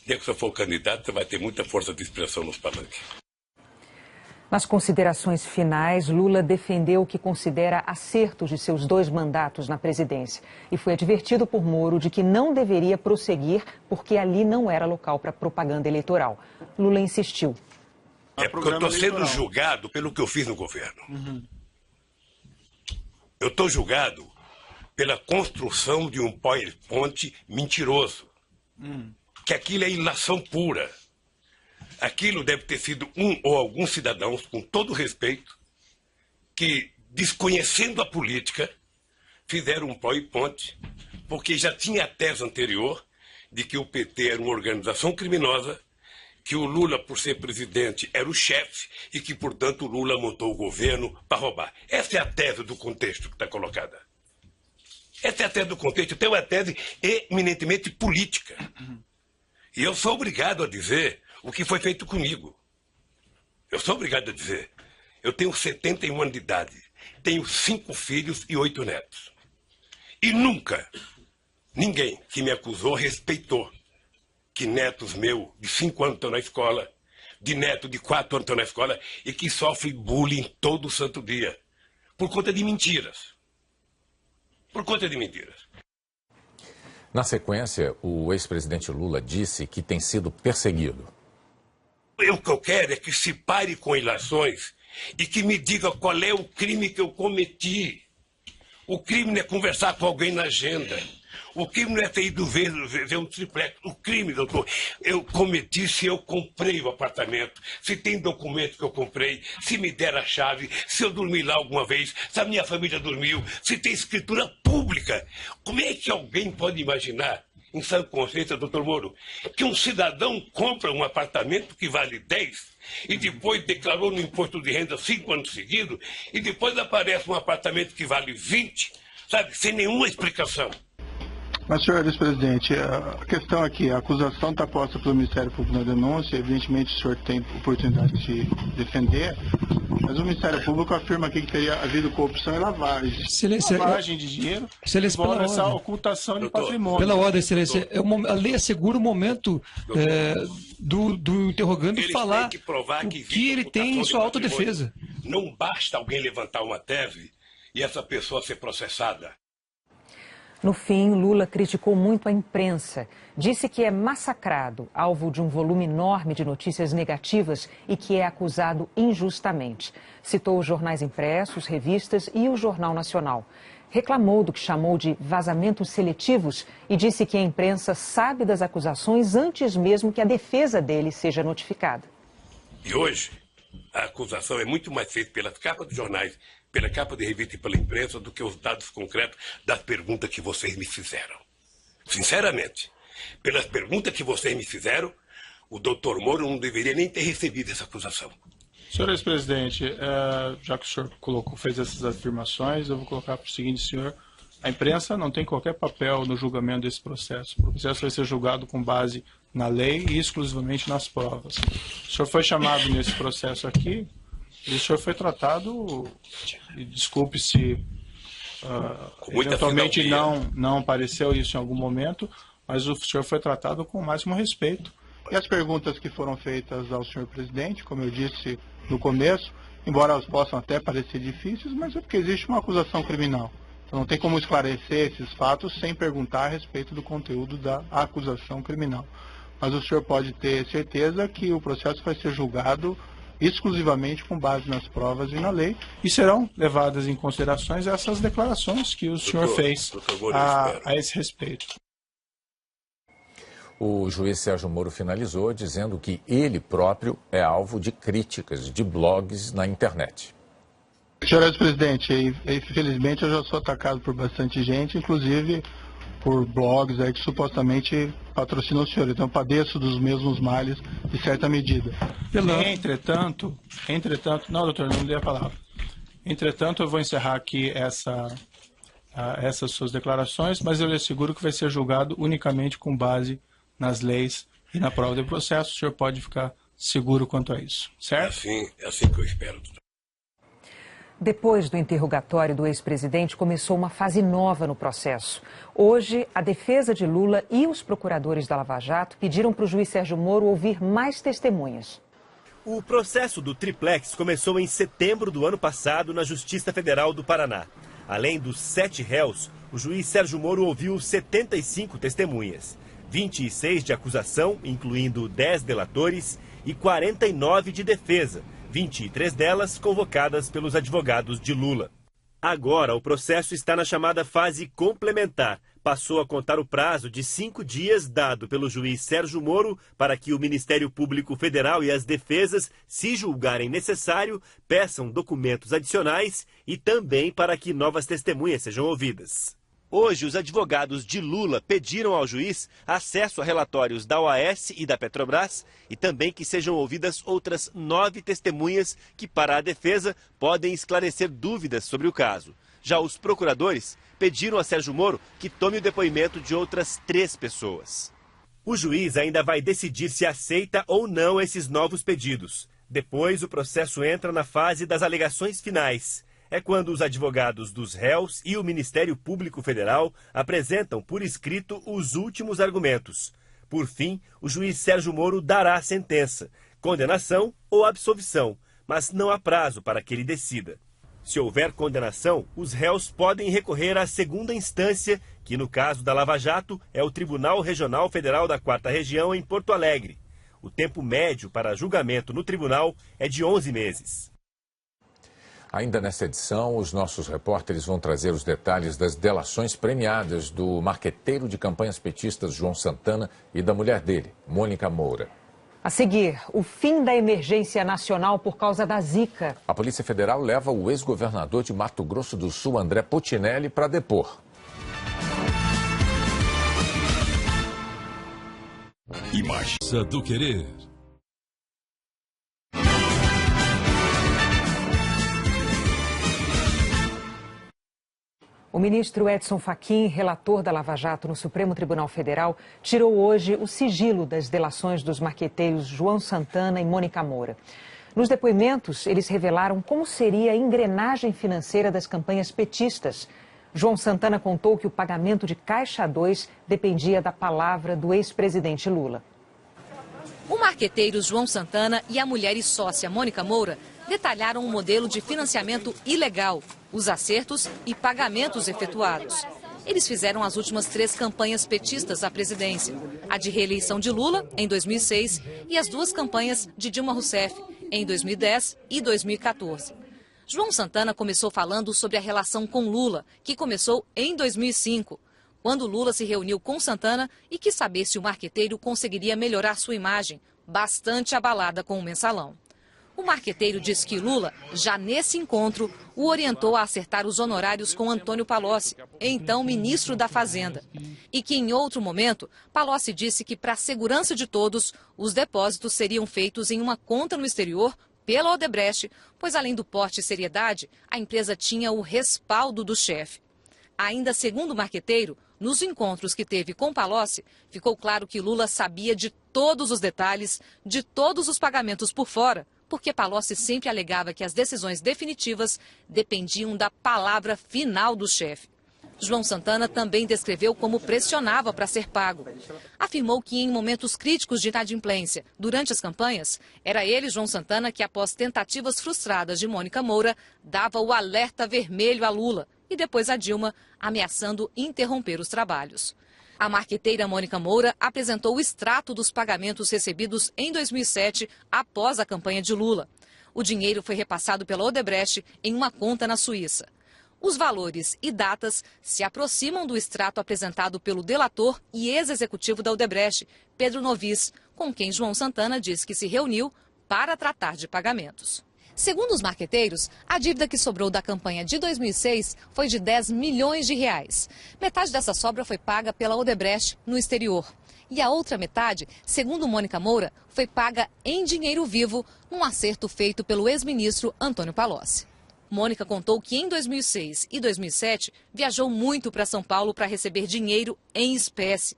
Dia que você for candidato, você vai ter muita força de expressão nos palanques. Nas considerações finais, Lula defendeu o que considera acertos de seus 2 mandatos na presidência e foi advertido por Moro de que não deveria prosseguir porque ali não era local para propaganda eleitoral. Lula insistiu. É porque eu estou sendo julgado pelo que eu fiz no governo. Eu estou julgado pela construção de um PowerPoint mentiroso. Que aquilo é ilação pura. Aquilo deve ter sido um ou alguns cidadãos, com todo respeito, que, desconhecendo a política, fizeram um PowerPoint, porque já tinha a tese anterior de que o PT era uma organização criminosa, que o Lula, por ser presidente, era o chefe e que, portanto, o Lula montou o governo para roubar. Essa é a tese do contexto que está colocada. Essa é a tese do contexto. Então, é uma tese eminentemente política. E eu sou obrigado a dizer o que foi feito comigo. Eu sou obrigado a dizer. Eu tenho 71 anos de idade, tenho 5 filhos e 8 netos. E nunca ninguém que me acusou respeitou que netos meus de 5 anos estão na escola, de neto de 4 anos estão na escola e que sofrem bullying todo santo dia. Por conta de mentiras. Por conta de mentiras. Na sequência, o ex-presidente Lula disse que tem sido perseguido. O que eu quero é que se pare com ilações e que me diga qual é o crime que eu cometi. O crime não é conversar com alguém na agenda. O crime não é ter ido ver um triplex. O crime, doutor, eu cometi se eu comprei o apartamento, se tem documento que eu comprei, se me der a chave, se eu dormi lá alguma vez, se a minha família dormiu, se tem escritura pública. Como é que alguém pode imaginar, em sã consciência, doutor Moro, que um cidadão compra um apartamento que vale 10 e depois declarou no imposto de renda 5 anos seguidos e depois aparece um apartamento que vale 20, sabe, sem nenhuma explicação? Mas, senhor ex-presidente, a questão aqui, a acusação está posta pelo Ministério Público na denúncia, evidentemente o senhor tem oportunidade de defender, mas o Ministério Público afirma aqui que teria havido corrupção e lavagem. Excelência, lavagem de dinheiro, excelência, envolve essa ocultação de patrimônio. Pela ordem, excelência, a lei assegura o momento do interrogando falar o que ele tem em sua autodefesa. Não basta alguém levantar uma tese e essa pessoa ser processada. No fim, Lula criticou muito a imprensa. Disse que é massacrado, alvo de um volume enorme de notícias negativas e que é acusado injustamente. Citou os jornais impressos, revistas e o Jornal Nacional. Reclamou do que chamou de vazamentos seletivos e disse que a imprensa sabe das acusações antes mesmo que a defesa dele seja notificada. E hoje, a acusação é muito mais feita pelas capas dos jornais, pela capa de revista e pela imprensa, do que os dados concretos das perguntas que vocês me fizeram. Sinceramente, pelas perguntas que vocês me fizeram, o doutor Moro não deveria nem ter recebido essa acusação. Senhor ex-presidente, já que o senhor fez essas afirmações, eu vou colocar para o seguinte, senhor. A imprensa não tem qualquer papel no julgamento desse processo. O processo vai ser julgado com base na lei e exclusivamente nas provas. O senhor foi chamado nesse processo aqui e o senhor foi tratado, e desculpe se eventualmente não pareceu isso em algum momento, mas o senhor foi tratado com o máximo respeito. E as perguntas que foram feitas ao senhor presidente, como eu disse no começo, embora elas possam até parecer difíceis, mas é porque existe uma acusação criminal. Então não tem como esclarecer esses fatos sem perguntar a respeito do conteúdo da acusação criminal. Mas o senhor pode ter certeza que o processo vai ser julgado exclusivamente com base nas provas e na lei. E serão levadas em consideração essas declarações que o senhor fez a esse respeito. O juiz Sérgio Moro finalizou dizendo que ele próprio é alvo de críticas de blogs na internet. Senhor ex-presidente, infelizmente eu já sou atacado por bastante gente, inclusive por blogs aí que supostamente patrocinam o senhor. Então eu padeço dos mesmos males de certa medida. Entretanto, não, doutor, não me dê a palavra. Entretanto, eu vou encerrar aqui essas suas declarações, mas eu lhe asseguro que vai ser julgado unicamente com base nas leis e na prova do processo. O senhor pode ficar seguro quanto a isso, certo? É assim que eu espero, doutor. Depois do interrogatório do ex-presidente, começou uma fase nova no processo. Hoje, a defesa de Lula e os procuradores da Lava Jato pediram para o juiz Sérgio Moro ouvir mais testemunhas. O processo do triplex começou em setembro do ano passado na Justiça Federal do Paraná. Além dos 7 réus, o juiz Sérgio Moro ouviu 75 testemunhas. 26 de acusação, incluindo 10 delatores, e 49 de defesa, 23 delas convocadas pelos advogados de Lula. Agora, o processo está na chamada fase complementar. Passou a contar o prazo de 5 dias dado pelo juiz Sérgio Moro para que o Ministério Público Federal e as defesas, se julgarem necessário, peçam documentos adicionais e também para que novas testemunhas sejam ouvidas. Hoje, os advogados de Lula pediram ao juiz acesso a relatórios da OAS e da Petrobras e também que sejam ouvidas outras 9 testemunhas que, para a defesa, podem esclarecer dúvidas sobre o caso. Já os procuradores pediram a Sérgio Moro que tome o depoimento de outras 3 pessoas. O juiz ainda vai decidir se aceita ou não esses novos pedidos. Depois, o processo entra na fase das alegações finais. É quando os advogados dos réus e o Ministério Público Federal apresentam por escrito os últimos argumentos. Por fim, o juiz Sérgio Moro dará a sentença, condenação ou absolvição, mas não há prazo para que ele decida. Se houver condenação, os réus podem recorrer à segunda instância, que no caso da Lava Jato é o Tribunal Regional Federal da 4ª Região em Porto Alegre. O tempo médio para julgamento no tribunal é de 11 meses. Ainda nessa edição, os nossos repórteres vão trazer os detalhes das delações premiadas do marqueteiro de campanhas petistas João Santana e da mulher dele, Mônica Moura. A seguir, o fim da emergência nacional por causa da Zika. A Polícia Federal leva o ex-governador de Mato Grosso do Sul, André Potinelli, para depor. Imagem do Querer. O ministro Edson Fachin, relator da Lava Jato no Supremo Tribunal Federal, tirou hoje o sigilo das delações dos marqueteiros João Santana e Mônica Moura. Nos depoimentos, eles revelaram como seria a engrenagem financeira das campanhas petistas. João Santana contou que o pagamento de Caixa 2 dependia da palavra do ex-presidente Lula. O marqueteiro João Santana e a mulher e sócia Mônica Moura detalharam um modelo de financiamento ilegal, os acertos e pagamentos efetuados. Eles fizeram as últimas 3 campanhas petistas à presidência, a de reeleição de Lula, em 2006, e as 2 campanhas de Dilma Rousseff, em 2010 e 2014. João Santana começou falando sobre a relação com Lula, que começou em 2005, quando Lula se reuniu com Santana e quis saber se o marqueteiro conseguiria melhorar sua imagem, bastante abalada com o mensalão. O marqueteiro disse que Lula, já nesse encontro, o orientou a acertar os honorários com Antônio Palocci, então ministro da Fazenda. E que, em outro momento, Palocci disse que, para a segurança de todos, os depósitos seriam feitos em uma conta no exterior pela Odebrecht, pois além do porte e seriedade, a empresa tinha o respaldo do chefe. Ainda segundo o marqueteiro, nos encontros que teve com Palocci, ficou claro que Lula sabia de todos os detalhes, de todos os pagamentos por fora, porque Palocci sempre alegava que as decisões definitivas dependiam da palavra final do chefe. João Santana também descreveu como pressionava para ser pago. Afirmou que em momentos críticos de inadimplência, durante as campanhas, era ele, João Santana, que após tentativas frustradas de Mônica Moura, dava o alerta vermelho a Lula e depois a Dilma, ameaçando interromper os trabalhos. A marqueteira Mônica Moura apresentou o extrato dos pagamentos recebidos em 2007 após a campanha de Lula. O dinheiro foi repassado pela Odebrecht em uma conta na Suíça. Os valores e datas se aproximam do extrato apresentado pelo delator e ex-executivo da Odebrecht, Pedro Novis, com quem João Santana disse que se reuniu para tratar de pagamentos. Segundo os marqueteiros, a dívida que sobrou da campanha de 2006 foi de 10 milhões de reais. Metade dessa sobra foi paga pela Odebrecht no exterior. E a outra metade, segundo Mônica Moura, foi paga em dinheiro vivo num acerto feito pelo ex-ministro Antônio Palocci. Mônica contou que em 2006 e 2007 viajou muito para São Paulo para receber dinheiro em espécie.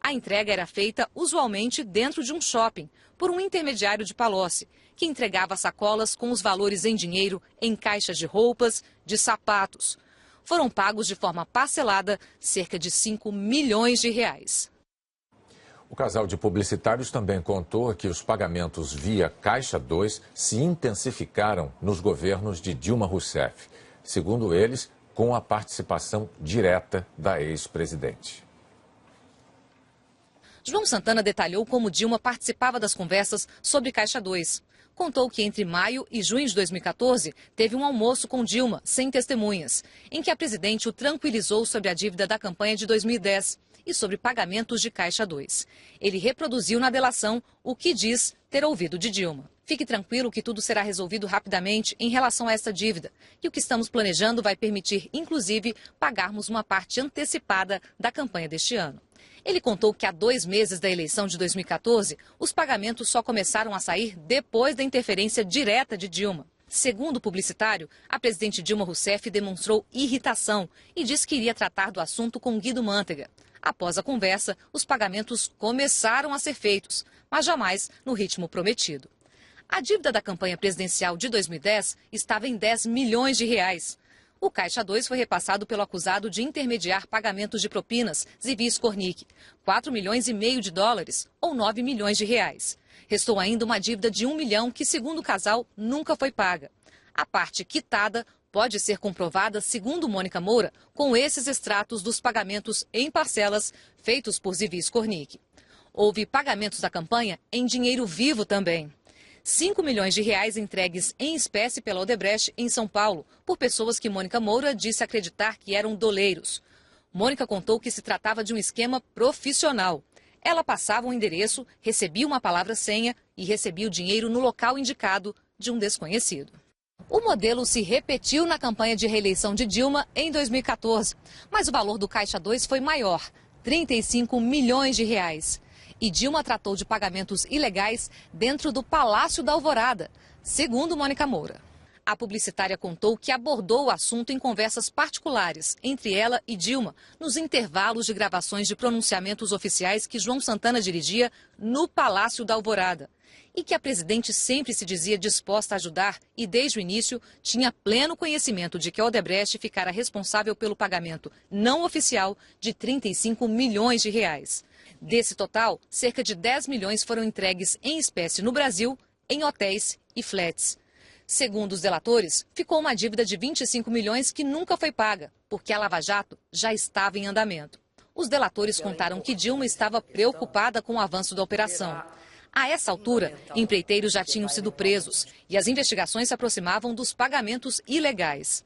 A entrega era feita usualmente dentro de um shopping, por um intermediário de Palocci, que entregava sacolas com os valores em dinheiro em caixas de roupas, de sapatos. Foram pagos de forma parcelada cerca de 5 milhões de reais. O casal de publicitários também contou que os pagamentos via Caixa 2 se intensificaram nos governos de Dilma Rousseff, segundo eles, com a participação direta da ex-presidente. João Santana detalhou como Dilma participava das conversas sobre Caixa 2. Contou que entre maio e junho de 2014 teve um almoço com Dilma, sem testemunhas, em que a presidente o tranquilizou sobre a dívida da campanha de 2010 e sobre pagamentos de Caixa 2. Ele reproduziu na delação o que diz ter ouvido de Dilma. Fique tranquilo que tudo será resolvido rapidamente em relação a essa dívida, e o que estamos planejando vai permitir, inclusive, pagarmos uma parte antecipada da campanha deste ano. Ele contou que há 2 meses da eleição de 2014, os pagamentos só começaram a sair depois da interferência direta de Dilma. Segundo o publicitário, a presidente Dilma Rousseff demonstrou irritação e disse que iria tratar do assunto com Guido Mantega. Após a conversa, os pagamentos começaram a ser feitos, mas jamais no ritmo prometido. A dívida da campanha presidencial de 2010 estava em 10 milhões de reais. O Caixa 2 foi repassado pelo acusado de intermediar pagamentos de propinas, Zivi Skornik, 4 milhões e meio de dólares, ou 9 milhões de reais. Restou ainda uma dívida de 1 milhão que, segundo o casal, nunca foi paga. A parte quitada pode ser comprovada, segundo Mônica Moura, com esses extratos dos pagamentos em parcelas feitos por Zivi Skornik. Houve pagamentos da campanha em dinheiro vivo também. 5 milhões de reais entregues em espécie pela Odebrecht em São Paulo, por pessoas que Mônica Moura disse acreditar que eram doleiros. Mônica contou que se tratava de um esquema profissional. Ela passava um endereço, recebia uma palavra-senha e recebia o dinheiro no local indicado de um desconhecido. O modelo se repetiu na campanha de reeleição de Dilma em 2014, mas o valor do Caixa 2 foi maior, 35 milhões de reais. E Dilma tratou de pagamentos ilegais dentro do Palácio da Alvorada, segundo Mônica Moura. A publicitária contou que abordou o assunto em conversas particulares entre ela e Dilma, nos intervalos de gravações de pronunciamentos oficiais que João Santana dirigia no Palácio da Alvorada. E que a presidente sempre se dizia disposta a ajudar e, desde o início, tinha pleno conhecimento de que a Odebrecht ficara responsável pelo pagamento não oficial de 35 milhões de reais. Desse total, cerca de 10 milhões foram entregues em espécie no Brasil, em hotéis e flats. Segundo os delatores, ficou uma dívida de 25 milhões que nunca foi paga, porque a Lava Jato já estava em andamento. Os delatores contaram que Dilma estava preocupada com o avanço da operação. A essa altura, empreiteiros já tinham sido presos e as investigações se aproximavam dos pagamentos ilegais.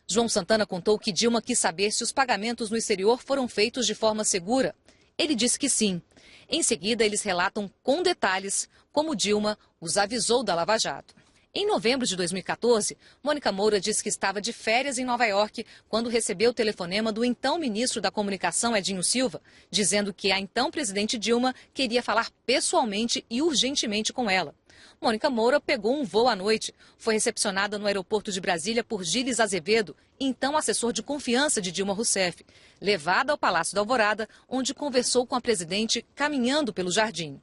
João Santana contou que Dilma quis saber se os pagamentos no exterior foram feitos de forma segura. Ele disse que sim. Em seguida, eles relatam com detalhes como Dilma os avisou da Lava Jato. Em novembro de 2014, Mônica Moura disse que estava de férias em Nova York quando recebeu o telefonema do então ministro da Comunicação, Edinho Silva, dizendo que a então presidente Dilma queria falar pessoalmente e urgentemente com ela. Mônica Moura pegou um voo à noite, foi recepcionada no aeroporto de Brasília por Gilles Azevedo, então assessor de confiança de Dilma Rousseff, levada ao Palácio da Alvorada, onde conversou com a presidente caminhando pelo jardim.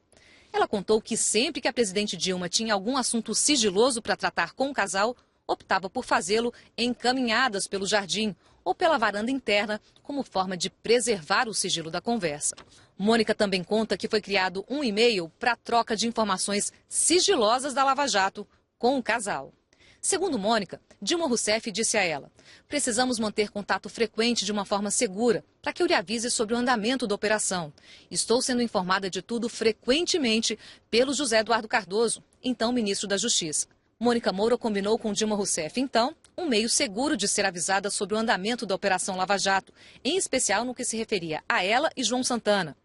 Ela contou que sempre que a presidente Dilma tinha algum assunto sigiloso para tratar com o casal, optava por fazê-lo em caminhadas pelo jardim ou pela varanda interna, como forma de preservar o sigilo da conversa. Mônica também conta que foi criado um e-mail para troca de informações sigilosas da Lava Jato com o casal. Segundo Mônica, Dilma Rousseff disse a ela: precisamos manter contato frequente de uma forma segura para que eu lhe avise sobre o andamento da operação. Estou sendo informada de tudo frequentemente pelo José Eduardo Cardoso, então ministro da Justiça. Mônica Moura combinou com Dilma Rousseff, então, um meio seguro de ser avisada sobre o andamento da Operação Lava Jato, em especial no que se referia a ela e João Santana.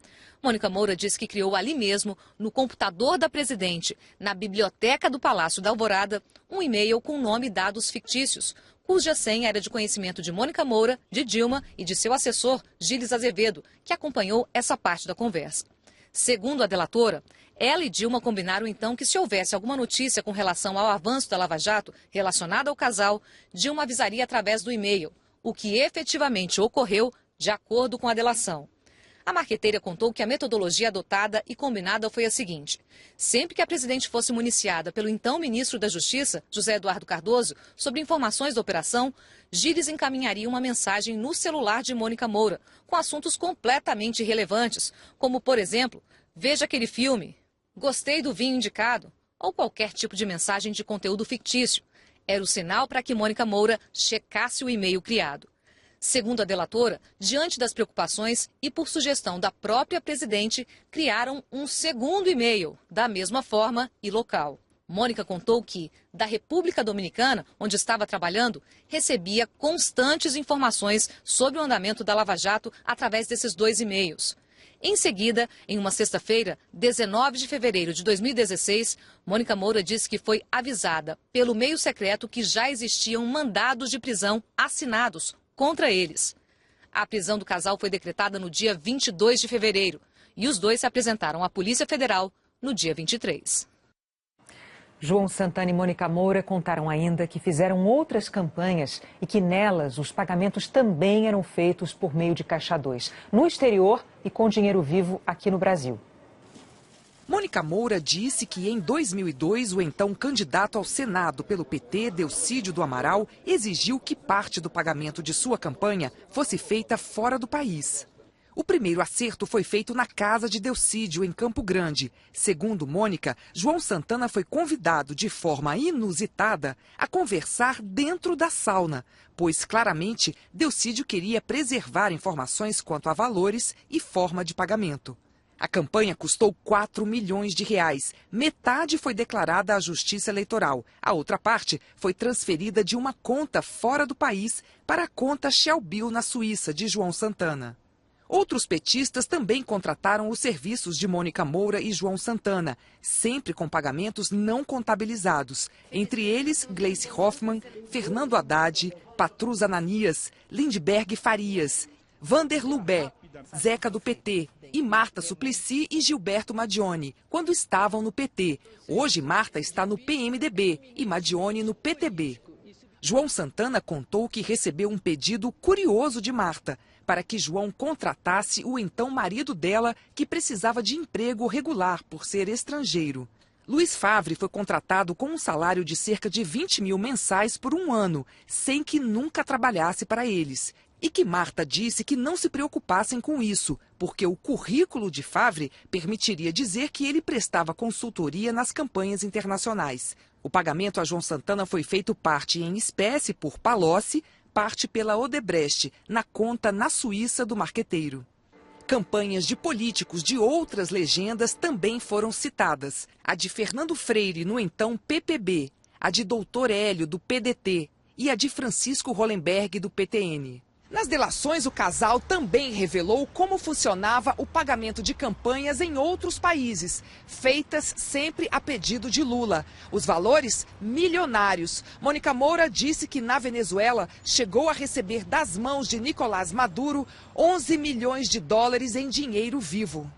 Mônica Moura disse que criou ali mesmo, no computador da presidente, na biblioteca do Palácio da Alvorada, um e-mail com nome e dados fictícios, cuja senha era de conhecimento de Mônica Moura, de Dilma e de seu assessor, Gilles Azevedo, que acompanhou essa parte da conversa. Segundo a delatora, ela e Dilma combinaram então que se houvesse alguma notícia com relação ao avanço da Lava Jato relacionada ao casal, Dilma avisaria através do e-mail, o que efetivamente ocorreu de acordo com a delação. A marqueteira contou que a metodologia adotada e combinada foi a seguinte: sempre que a presidente fosse municiada pelo então ministro da Justiça, José Eduardo Cardoso, sobre informações da operação, Gilles encaminharia uma mensagem no celular de Mônica Moura, com assuntos completamente irrelevantes, como, por exemplo, veja aquele filme, gostei do vinho indicado, ou qualquer tipo de mensagem de conteúdo fictício. Era o sinal para que Mônica Moura checasse o e-mail criado. Segundo a delatora, diante das preocupações e por sugestão da própria presidente, criaram um segundo e-mail, da mesma forma e local. Mônica contou que, da República Dominicana, onde estava trabalhando, recebia constantes informações sobre o andamento da Lava Jato através desses dois e-mails. Em seguida, em uma sexta-feira, 19 de fevereiro de 2016, Mônica Moura disse que foi avisada pelo meio secreto que já existiam mandados de prisão assinados contra eles. A prisão do casal foi decretada no dia 22 de fevereiro e os dois se apresentaram à Polícia Federal no dia 23. João Santana e Mônica Moura contaram ainda que fizeram outras campanhas e que nelas os pagamentos também eram feitos por meio de Caixa 2, no exterior e com dinheiro vivo aqui no Brasil. Mônica Moura disse que em 2002 o então candidato ao Senado pelo PT, Delcídio do Amaral, exigiu que parte do pagamento de sua campanha fosse feita fora do país. O primeiro acerto foi feito na casa de Delcídio, em Campo Grande. Segundo Mônica, João Santana foi convidado de forma inusitada a conversar dentro da sauna, pois claramente Delcídio queria preservar informações quanto a valores e forma de pagamento. A campanha custou 4 milhões de reais. Metade foi declarada à Justiça Eleitoral. A outra parte foi transferida de uma conta fora do país para a conta Shellbill na Suíça, de João Santana. Outros petistas também contrataram os serviços de Mônica Moura e João Santana, sempre com pagamentos não contabilizados. Entre eles, Gleice Hoffmann, Fernando Haddad, Patrus Ananias, Lindbergh Farias, Vander Lubé, Zeca do PT e Marta Suplicy e Gilberto Madioni, quando estavam no PT. Hoje Marta está no PMDB e Madioni no PTB. João Santana contou que recebeu um pedido curioso de Marta, para que João contratasse o então marido dela, que precisava de emprego regular por ser estrangeiro. Luiz Favre foi contratado com um salário de cerca de 20 mil mensais por um ano, sem que nunca trabalhasse para eles. E que Marta disse que não se preocupassem com isso, porque o currículo de Favre permitiria dizer que ele prestava consultoria nas campanhas internacionais. O pagamento a João Santana foi feito parte em espécie por Palocci, parte pela Odebrecht, na conta na Suíça do marqueteiro. Campanhas de políticos de outras legendas também foram citadas. A de Fernando Freire, no então PPB, a de Doutor Hélio, do PDT, e a de Francisco Hollenberg, do PTN. Nas delações, o casal também revelou como funcionava o pagamento de campanhas em outros países, feitas sempre a pedido de Lula. Os valores, milionários. Mônica Moura disse que na Venezuela chegou a receber das mãos de Nicolás Maduro 11 milhões de dólares em dinheiro vivo.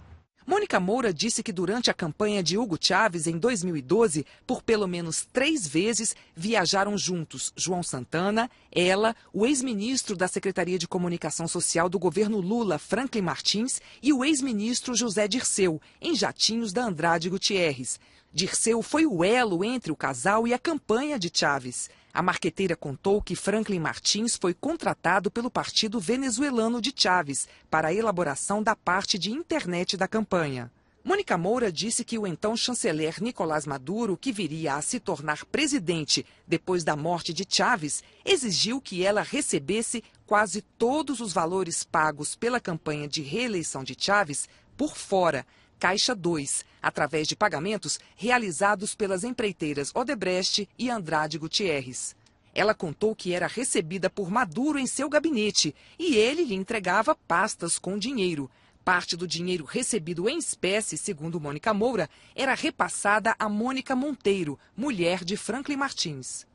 Mônica Moura disse que durante a campanha de Hugo Chávez em 2012, por pelo menos 3 vezes, viajaram juntos João Santana, ela, o ex-ministro da Secretaria de Comunicação Social do governo Lula, Franklin Martins, e o ex-ministro José Dirceu, em jatinhos da Andrade Gutierrez. Dirceu foi o elo entre o casal e a campanha de Chávez. A marqueteira contou que Franklin Martins foi contratado pelo partido venezuelano de Chávez para a elaboração da parte de internet da campanha. Mônica Moura disse que o então chanceler Nicolás Maduro, que viria a se tornar presidente depois da morte de Chávez, exigiu que ela recebesse quase todos os valores pagos pela campanha de reeleição de Chávez por fora, Caixa 2, através de pagamentos realizados pelas empreiteiras Odebrecht e Andrade Gutierrez. Ela contou que era recebida por Maduro em seu gabinete e ele lhe entregava pastas com dinheiro. Parte do dinheiro recebido em espécie, segundo Mônica Moura, era repassada a Mônica Monteiro, mulher de Franklin Martins.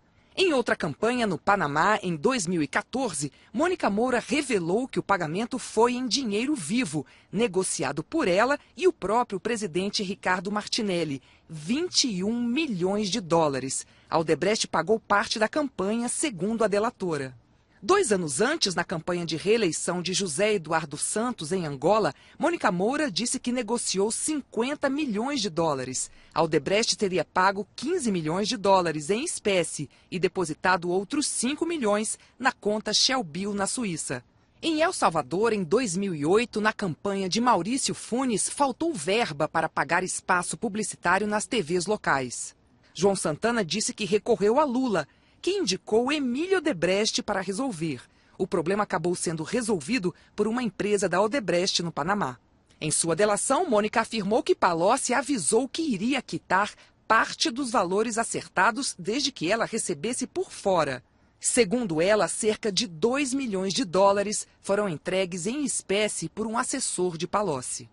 Em outra campanha no Panamá, em 2014, Mônica Moura revelou que o pagamento foi em dinheiro vivo, negociado por ela e o próprio presidente Ricardo Martinelli, 21 milhões de dólares. A Odebrecht pagou parte da campanha, segundo a delatora. 2 anos antes, na campanha de reeleição de José Eduardo Santos, em Angola, Mônica Moura disse que negociou 50 milhões de dólares. A Odebrecht teria pago 15 milhões de dólares em espécie e depositado outros 5 milhões na conta Shellbill, na Suíça. Em El Salvador, em 2008, na campanha de Maurício Funes, faltou verba para pagar espaço publicitário nas TVs locais. João Santana disse que recorreu a Lula, que indicou Emílio Odebrecht para resolver. O problema acabou sendo resolvido por uma empresa da Odebrecht no Panamá. Em sua delação, Mônica afirmou que Palocci avisou que iria quitar parte dos valores acertados desde que ela recebesse por fora. Segundo ela, cerca de 2 milhões de dólares foram entregues em espécie por um assessor de Palocci.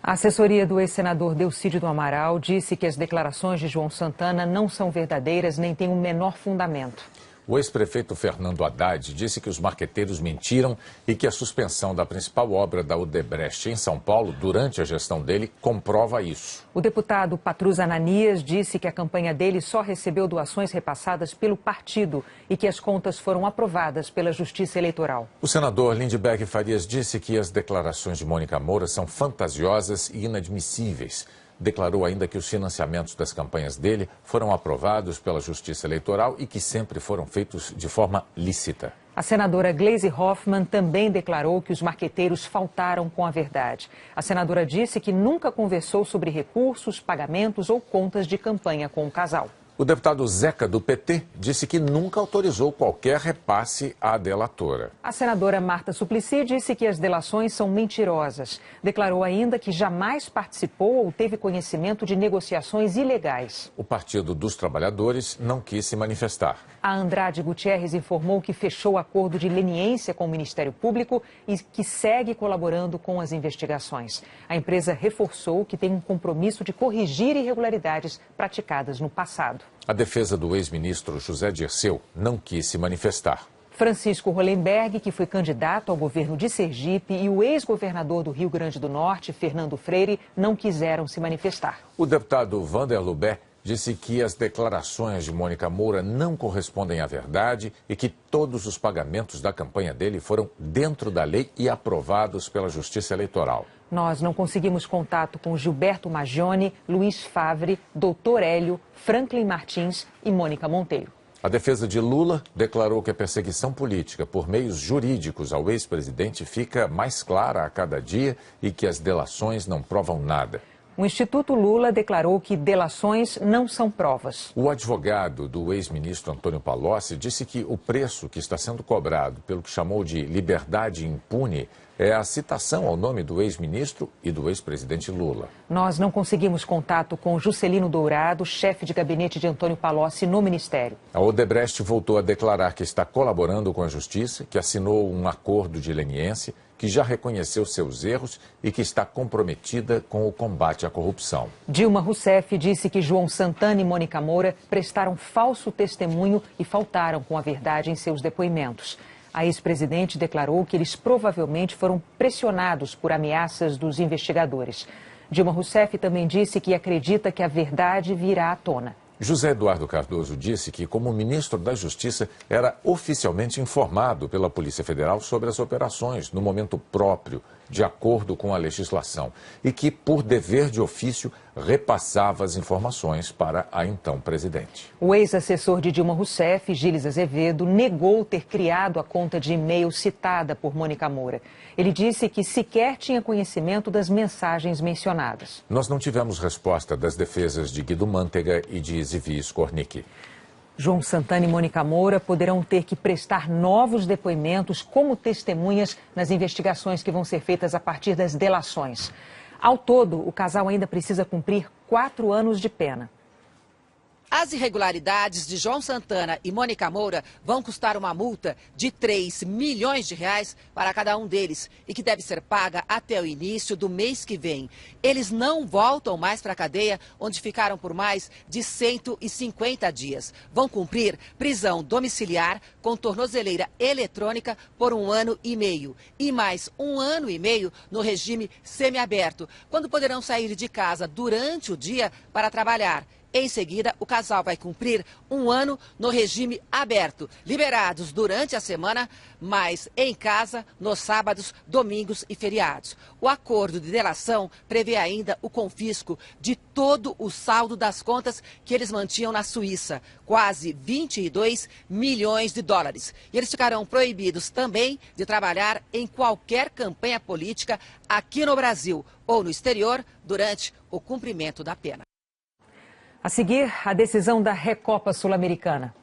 A assessoria do ex-senador Delcídio do Amaral disse que as declarações de João Santana não são verdadeiras nem têm o menor fundamento. O ex-prefeito Fernando Haddad disse que os marqueteiros mentiram e que a suspensão da principal obra da Odebrecht em São Paulo, durante a gestão dele, comprova isso. O deputado Patrus Ananias disse que a campanha dele só recebeu doações repassadas pelo partido e que as contas foram aprovadas pela Justiça Eleitoral. O senador Lindbergh Farias disse que as declarações de Mônica Moura são fantasiosas e inadmissíveis. Declarou ainda que os financiamentos das campanhas dele foram aprovados pela Justiça Eleitoral e que sempre foram feitos de forma lícita. A senadora Gleisi Hoffmann também declarou que os marqueteiros faltaram com a verdade. A senadora disse que nunca conversou sobre recursos, pagamentos ou contas de campanha com o casal. O deputado Zeca, do PT, disse que nunca autorizou qualquer repasse à delatora. A senadora Marta Suplicy disse que as delações são mentirosas. Declarou ainda que jamais participou ou teve conhecimento de negociações ilegais. O Partido dos Trabalhadores não quis se manifestar. A Andrade Gutierrez informou que fechou acordo de leniência com o Ministério Público e que segue colaborando com as investigações. A empresa reforçou que tem um compromisso de corrigir irregularidades praticadas no passado. A defesa do ex-ministro José Dirceu não quis se manifestar. Francisco Hollenberg, que foi candidato ao governo de Sergipe, e o ex-governador do Rio Grande do Norte, Fernando Freire, não quiseram se manifestar. O deputado Vander Lubé disse que as declarações de Mônica Moura não correspondem à verdade e que todos os pagamentos da campanha dele foram dentro da lei e aprovados pela Justiça Eleitoral. Nós não conseguimos contato com Gilberto Maggioni, Luiz Favre, Dr. Hélio, Franklin Martins e Mônica Monteiro. A defesa de Lula declarou que a perseguição política por meios jurídicos ao ex-presidente fica mais clara a cada dia e que as delações não provam nada. O Instituto Lula declarou que delações não são provas. O advogado do ex-ministro Antônio Palocci disse que o preço que está sendo cobrado pelo que chamou de liberdade impune é a citação ao nome do ex-ministro e do ex-presidente Lula. Nós não conseguimos contato com Juscelino Dourado, chefe de gabinete de Antônio Palocci no Ministério. A Odebrecht voltou a declarar que está colaborando com a Justiça, que assinou um acordo de leniência, que já reconheceu seus erros e que está comprometida com o combate à corrupção. Dilma Rousseff disse que João Santana e Mônica Moura prestaram falso testemunho e faltaram com a verdade em seus depoimentos. A ex-presidente declarou que eles provavelmente foram pressionados por ameaças dos investigadores. Dilma Rousseff também disse que acredita que a verdade virá à tona. José Eduardo Cardoso disse que, como ministro da Justiça, era oficialmente informado pela Polícia Federal sobre as operações no momento próprio, de acordo com a legislação, e que, por dever de ofício, repassava as informações para a então presidente. O ex-assessor de Dilma Rousseff, Gilles Azevedo, negou ter criado a conta de e-mail citada por Mônica Moura. Ele disse que sequer tinha conhecimento das mensagens mencionadas. Nós não tivemos resposta das defesas de Guido Mantega e de Zivi Skornik. João Santana e Mônica Moura poderão ter que prestar novos depoimentos como testemunhas nas investigações que vão ser feitas a partir das delações. Ao todo, o casal ainda precisa cumprir 4 anos de pena. As irregularidades de João Santana e Mônica Moura vão custar uma multa de 3 milhões de reais para cada um deles e que deve ser paga até o início do mês que vem. Eles não voltam mais para a cadeia, onde ficaram por mais de 150 dias. Vão cumprir prisão domiciliar com tornozeleira eletrônica por 1 ano e meio e mais 1 ano e meio no regime semiaberto, quando poderão sair de casa durante o dia para trabalhar. Em seguida, o casal vai cumprir 1 ano no regime aberto, liberados durante a semana, mas em casa nos sábados, domingos e feriados. O acordo de delação prevê ainda o confisco de todo o saldo das contas que eles mantinham na Suíça, quase 22 milhões de dólares. E eles ficarão proibidos também de trabalhar em qualquer campanha política aqui no Brasil ou no exterior durante o cumprimento da pena. A seguir, a decisão da Recopa Sul-Americana.